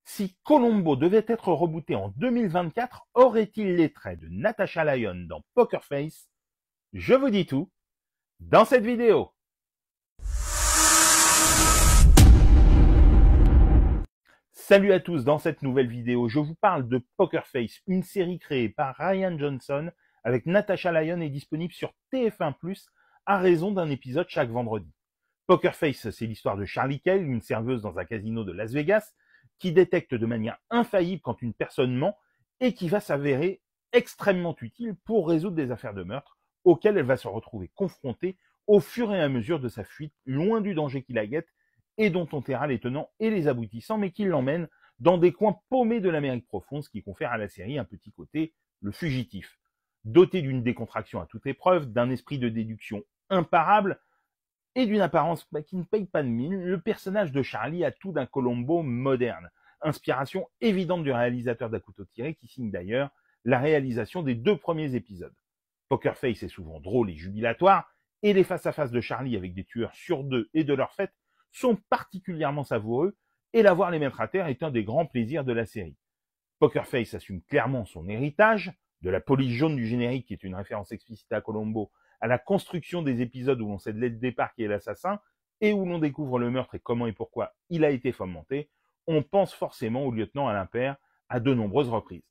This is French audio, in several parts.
Si Columbo devait être rebooté en 2024, aurait-il les traits de Natasha Lyonne dans Poker Face? Je vous dis tout dans cette vidéo. Salut à tous, dans cette nouvelle vidéo, je vous parle de Poker Face, une série créée par Rian Johnson avec Natasha Lyonne et disponible sur TF1+, à raison d'un épisode chaque vendredi. Poker Face, c'est l'histoire de Charlie Cale, une serveuse dans un casino de Las Vegas, qui détecte de manière infaillible quand une personne ment et qui va s'avérer extrêmement utile pour résoudre des affaires de meurtre auxquelles elle va se retrouver confrontée au fur et à mesure de sa fuite, loin du danger qui la guette et dont on taira les tenants et les aboutissants, mais qui l'emmène dans des coins paumés de l'Amérique profonde, ce qui confère à la série un petit côté, le fugitif. Doté d'une décontraction à toute épreuve, d'un esprit de déduction imparable, et d'une apparence qui ne paye pas de mine, le personnage de Charlie a tout d'un Columbo moderne, inspiration évidente du réalisateur d'À couteau tiré qui signe d'ailleurs la réalisation des 2 premiers épisodes. Poker Face est souvent drôle et jubilatoire, et les face-à-face de Charlie avec des tueurs sur 2 et de leur fête sont particulièrement savoureux, et la voir les mettre à terre est un des grands plaisirs de la série. Poker Face assume clairement son héritage, de la police jaune du générique qui est une référence explicite à Columbo, à la construction des épisodes où l'on sait dès le départ qui est l'assassin et où l'on découvre le meurtre et comment et pourquoi il a été fomenté, on pense forcément au lieutenant Alain Père à de nombreuses reprises.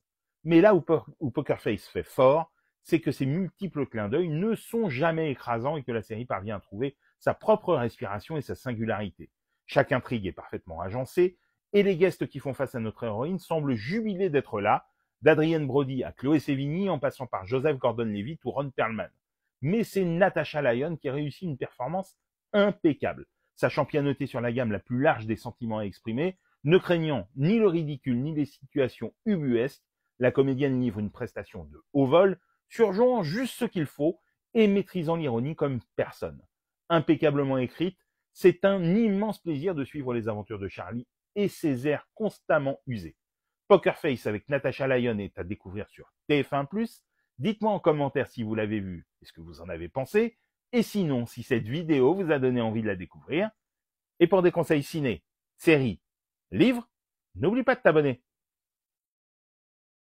Mais là où Poker Face fait fort, c'est que ces multiples clins d'œil ne sont jamais écrasants et que la série parvient à trouver sa propre respiration et sa singularité. Chaque intrigue est parfaitement agencée et les guests qui font face à notre héroïne semblent jubilés d'être là, d'Adrienne Brody à Chloé Sevigny en passant par Joseph Gordon-Levitt ou Ron Perlman. Mais c'est Natasha Lyonne qui réussit une performance impeccable, sachant pianoter sur la gamme la plus large des sentiments à exprimer, ne craignant ni le ridicule ni les situations ubuesques, la comédienne livre une prestation de haut vol, surjouant juste ce qu'il faut et maîtrisant l'ironie comme personne. Impeccablement écrite, c'est un immense plaisir de suivre les aventures de Charlie et ses airs constamment usés. Poker Face avec Natasha Lyonne est à découvrir sur TF1+. Dites-moi en commentaire si vous l'avez vu et ce que vous en avez pensé. Et sinon, si cette vidéo vous a donné envie de la découvrir. Et pour des conseils ciné, séries, livres, n'oublie pas de t'abonner.